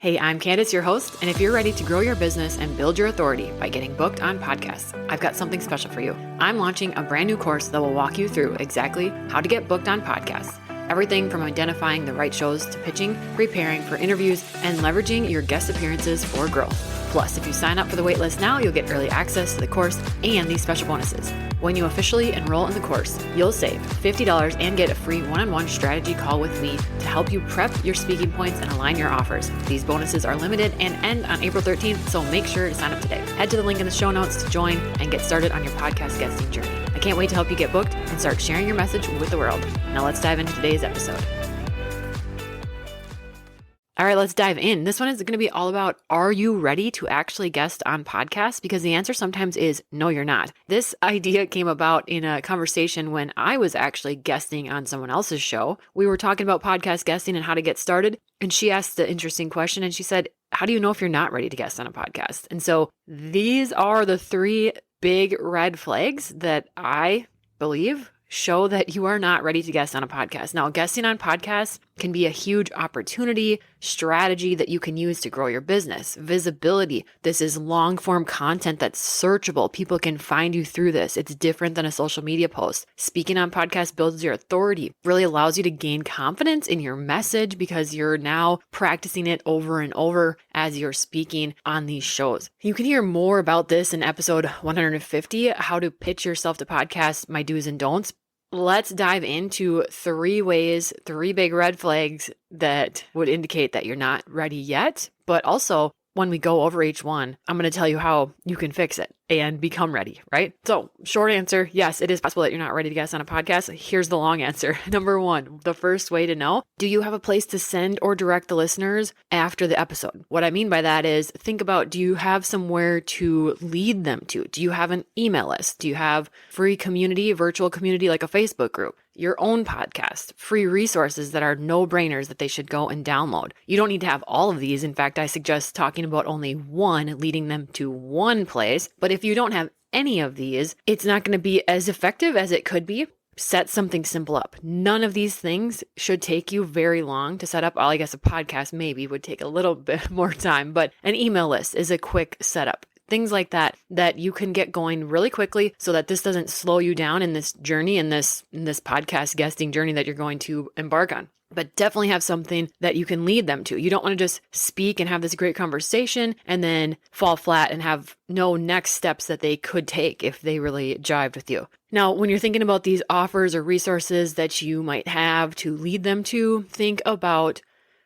Hey, I'm Candace, your host, and if you're ready to grow your business and build your authority by getting booked on podcasts, I've got something special for you. I'm launching a brand new course that will walk you through exactly how to get booked on podcasts. Everything from identifying the right shows to pitching, preparing for interviews, and leveraging your guest appearances for growth. Plus, if you sign up for the waitlist now, you'll get early access to the course and these special bonuses. When you officially enroll in the course, you'll save $50 and get a free one-on-one strategy call with me to help you prep your speaking points and align your offers. These bonuses are limited and end on April 13th, so make sure to sign up today. Head to the link in the show notes to join and get started on your podcast guesting journey. I can't wait to help you get booked and start sharing your message with the world. Now let's dive into today's episode. All right, let's dive in. This one is going to be all about, are you ready to actually guest on podcasts? Because the answer sometimes is no, you're not. This idea came about in a conversation when I was actually guesting on someone else's show. We were talking about podcast guesting and how to get started. And she asked the interesting question and she said, how do you know if you're not ready to guest on a podcast? And so these are the three big red flags that I believe show that you are not ready to guest on a podcast. Now, guesting on podcasts can be a huge opportunity, strategy that you can use to grow your business. Visibility. This is long form content that's searchable. People can find you through this. It's different than a social media post. Speaking on podcasts builds your authority, really allows you to gain confidence in your message because you're now practicing it over and over as you're speaking on these shows. You can hear more about this in episode 150, how to pitch yourself to podcasts, my do's and don'ts. Let's dive into three big red flags that would indicate that you're not ready yet. But also, when we go over each one, I'm going to tell you how you can fix it and become ready, right? So short answer, yes, it is possible that you're not ready to guest on a podcast. Here's the long answer. Number one, the first way to know, do you have a place to send or direct the listeners after the episode? What I mean by that is think about, do you have somewhere to lead them to? Do you have an email list? Do you have free community, virtual community like a Facebook group? Your own podcast, free resources that are no-brainers that they should go and download. You don't need to have all of these. In fact, I suggest talking about only one, leading them to one place. But if you don't have any of these, it's not going to be as effective as it could be. Set something simple up. None of these things should take you very long to set up. Well, I guess a podcast maybe would take a little bit more time, but an email list is a quick setup. Things like that you can get going really quickly so that this doesn't slow you down in this journey, in this podcast guesting journey that you're going to embark on. But definitely have something that you can lead them to. You don't want to just speak and have this great conversation and then fall flat and have no next steps that they could take if they really jived with you. Now, when you're thinking about these offers or resources that you might have to lead them to, think about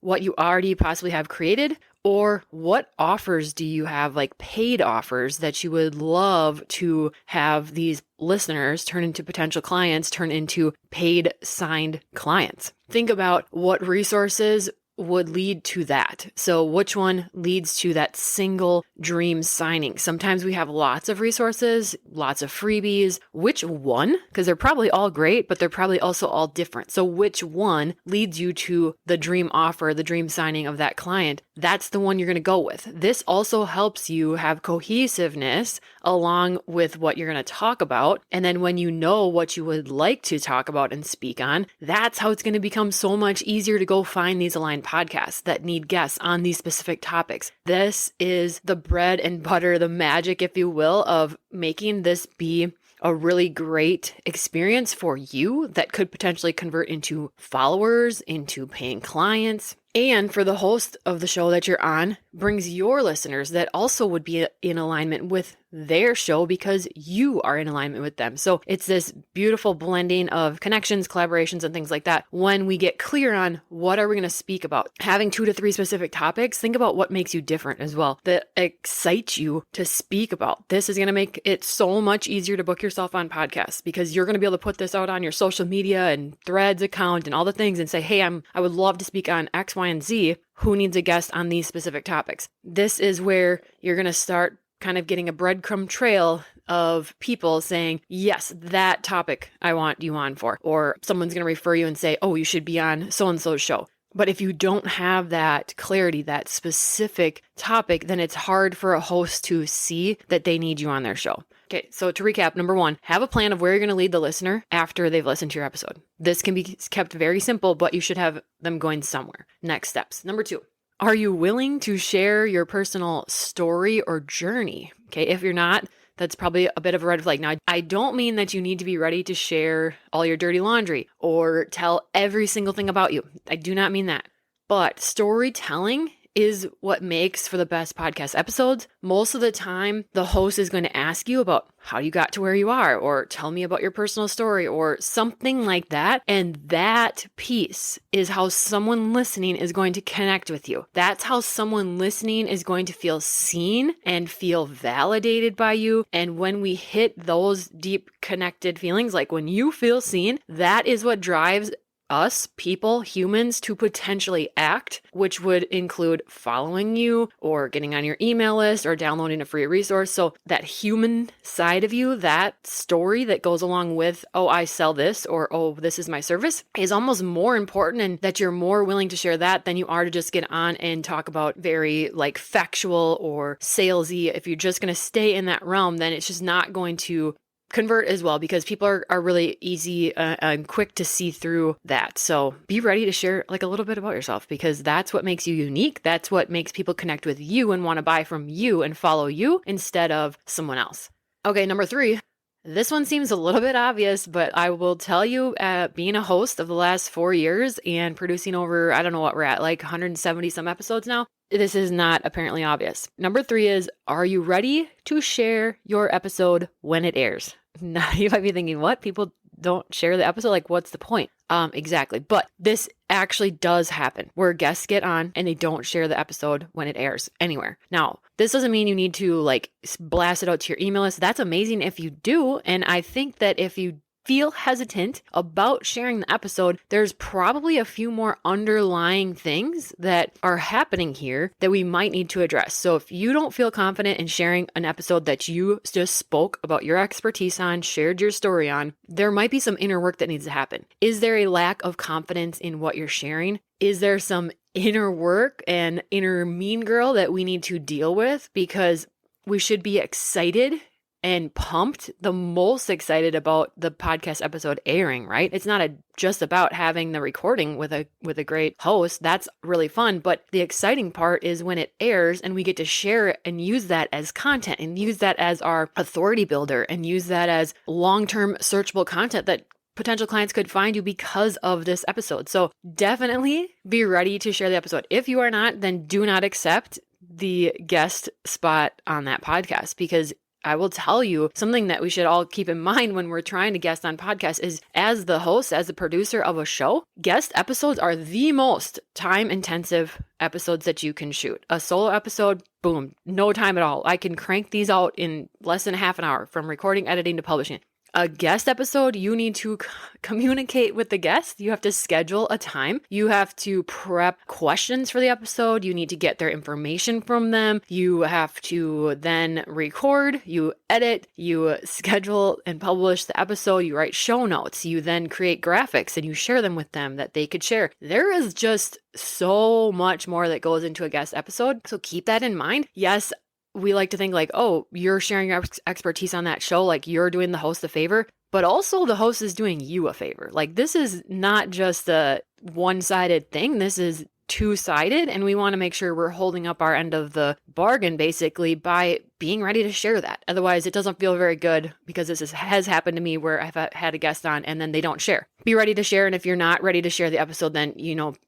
what you already possibly have created, or what offers do you have, like paid offers that you would love to have these listeners turn into potential clients, turn into paid signed clients. Think about what resources would lead to that. So which one leads to that single dream signing? Sometimes we have lots of resources, lots of freebies. Which one? Because they're probably all great, but they're probably also all different. So which one leads you to the dream offer, the dream signing of that client? That's the one you're going to go with. This also helps you have cohesiveness along with what you're going to talk about. And then when you know what you would like to talk about and speak on, that's how it's going to become so much easier to go find these aligned podcasts that need guests on these specific topics. This is the bread and butter, the magic, if you will, of making this be a really great experience for you that could potentially convert into followers, into paying clients. And for the host of the show that you're on, brings your listeners that also would be in alignment with their show because you are in alignment with them. So it's this beautiful blending of connections, collaborations, and things like that. When we get clear on what are we going to speak about, having 2 to 3 specific topics, think about what makes you different as well, that excites you to speak about. This is going to make it so much easier to book yourself on podcasts because you're going to be able to put this out on your social media and Threads account and all the things and say, hey, I would love to speak on X, Y, and Z. Who needs a guest on these specific topics? This is where you're going to start kind of getting a breadcrumb trail of people saying, yes, that topic I want you on for. Or someone's going to refer you and say, oh, you should be on so-and-so's show. But if you don't have that clarity, that specific topic, then it's hard for a host to see that they need you on their show. Okay, so to recap, number 1, have a plan of where you're going to lead the listener after they've listened to your episode. This can be kept very simple, but you should have them going somewhere. Next steps. Number 2, Are you willing to share your personal story or journey? Okay, if you're not, that's probably a bit of a red flag. Now, I don't mean that you need to be ready to share all your dirty laundry or tell every single thing about you. I do not mean that. But storytelling is what makes for the best podcast episodes. Most of the time, the host is going to ask you about how you got to where you are, or tell me about your personal story, or something like that. And that piece is how someone listening is going to connect with you. That's how someone listening is going to feel seen and feel validated by you. And when we hit those deep connected feelings, like when you feel seen, that is what drives us, people, humans, to potentially act, which would include following you or getting on your email list or downloading a free resource. So that human side of you, that story that goes along with, oh, I sell this, or oh, this is my service, is almost more important, and that you're more willing to share that than you are to just get on and talk about very like factual or salesy. If you're just going to stay in that realm, then it's just not going to convert as well, because people are really easy and quick to see through that. So be ready to share like a little bit about yourself, because that's what makes you unique. That's what makes people connect with you and want to buy from you and follow you instead of someone else. Okay, number 3. This one seems a little bit obvious, but I will tell you, being a host of the last 4 years and producing over, I don't know what we're at, like 170 some episodes now, this is not apparently obvious. Number 3 is, are you ready to share your episode when it airs? Now, you might be thinking, what? People don't share the episode? Like, what's the point? Exactly. But this actually does happen, where guests get on and they don't share the episode when it airs anywhere. Now, this doesn't mean you need to like blast it out to your email list. That's amazing if you do. And I think that if you feel hesitant about sharing the episode, there's probably a few more underlying things that are happening here that we might need to address. So if you don't feel confident in sharing an episode that you just spoke about your expertise on, shared your story on, there might be some inner work that needs to happen. Is there a lack of confidence in what you're sharing? Is there some inner work and inner mean girl that we need to deal with? Because we should be excited and pumped, the most excited about the podcast episode airing, right? It's not just about having the recording with a great host. That's really fun. But the exciting part is when it airs and we get to share it and use that as content and use that as our authority builder and use that as long-term searchable content that potential clients could find you because of this episode. So definitely be ready to share the episode. If you are not, then do not accept the guest spot on that podcast, because I will tell you something that we should all keep in mind when we're trying to guest on podcasts is, as the host, as the producer of a show, guest episodes are the most time-intensive episodes that you can shoot. A solo episode, boom, no time at all. I can crank these out in less than half an hour, from recording, editing to publishing. A guest episode, you need to communicate with the guest. You have to schedule a time. You have to prep questions for the episode. You need to get their information from them. You have to then record, you edit, you schedule and publish the episode. You write show notes. You then create graphics and you share them with them that they could share. There is just so much more that goes into a guest episode. So keep that in mind. Yes, we like to think like, oh, you're sharing your expertise on that show, like you're doing the host a favor, but also the host is doing you a favor. Like, this is not just a one-sided thing. This is two-sided, and we want to make sure we're holding up our end of the bargain basically by being ready to share that. Otherwise, it doesn't feel very good, because has happened to me where I've had a guest on and then they don't share. Be ready to share, and if you're not ready to share the episode, then,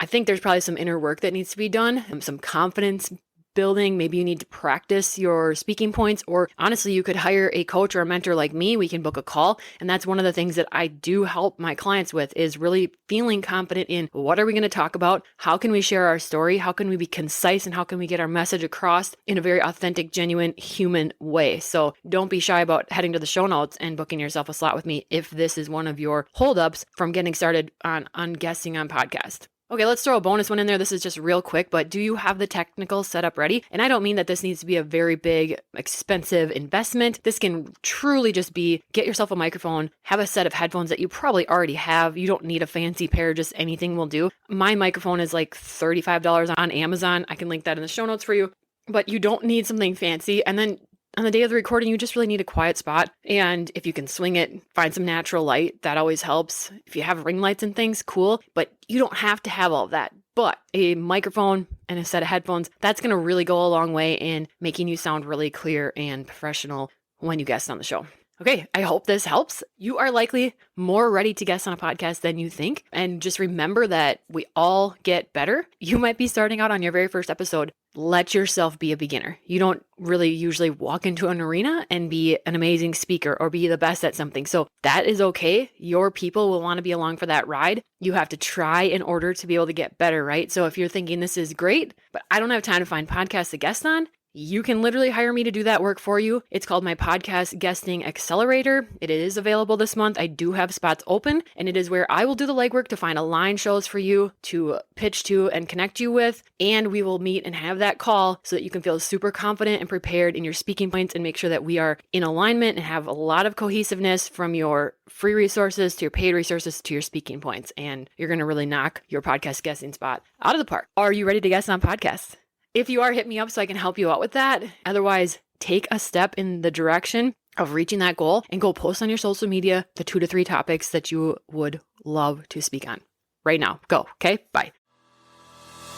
I think there's probably some inner work that needs to be done, some confidence building. Maybe you need to practice your speaking points, or honestly, you could hire a coach or a mentor like me. We can book a call. And that's one of the things that I do help my clients with, is really feeling confident in, what are we going to talk about? How can we share our story? How can we be concise? And how can we get our message across in a very authentic, genuine, human way? So don't be shy about heading to the show notes and booking yourself a slot with me if this is one of your holdups from getting started on guesting on podcast. Okay, let's throw a bonus one in there. This is just real quick, but do you have the technical setup ready? And I don't mean that this needs to be a very big, expensive investment. This can truly just be, get yourself a microphone, have a set of headphones that you probably already have. You don't need a fancy pair, just anything will do. My microphone is like $35 on Amazon. I can link that in the show notes for you, but you don't need something fancy. And then on the day of the recording, you just really need a quiet spot. And if you can swing it, find some natural light. That always helps. If you have ring lights and things, cool. But you don't have to have all of that. But a microphone, and a set of headphones, that's going to really go a long way in making you sound really clear and professional when you guest on the show. Okay, I hope this helps. You are likely more ready to guest on a podcast than you think. And just remember that we all get better. You might be starting out on your very first episode. Let yourself be a beginner. You don't really usually walk into an arena and be an amazing speaker or be the best at something. So that is okay. Your people will want to be along for that ride. You have to try in order to be able to get better, right? So if you're thinking this is great, but I don't have time to find podcasts to guest on, you can literally hire me to do that work for you. It's called my Podcast Guesting Accelerator. It is available this month. I do have spots open, and it is where I will do the legwork to find aligned shows for you to pitch to and connect you with. And we will meet and have that call so that you can feel super confident and prepared in your speaking points and make sure that we are in alignment and have a lot of cohesiveness from your free resources to your paid resources to your speaking points. And you're going to really knock your podcast guesting spot out of the park. Are you ready to guest on podcasts? If you are, hit me up so I can help you out with that. Otherwise, take a step in the direction of reaching that goal and go post on your social media the 2 to 3 topics that you would love to speak on right now. Go. Okay. Bye.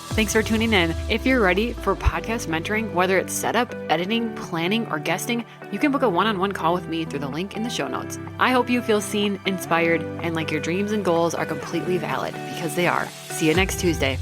Thanks for tuning in. If you're ready for podcast mentoring, whether it's setup, editing, planning, or guesting, you can book a one-on-one call with me through the link in the show notes. I hope you feel seen, inspired, and like your dreams and goals are completely valid, because they are. See you next Tuesday.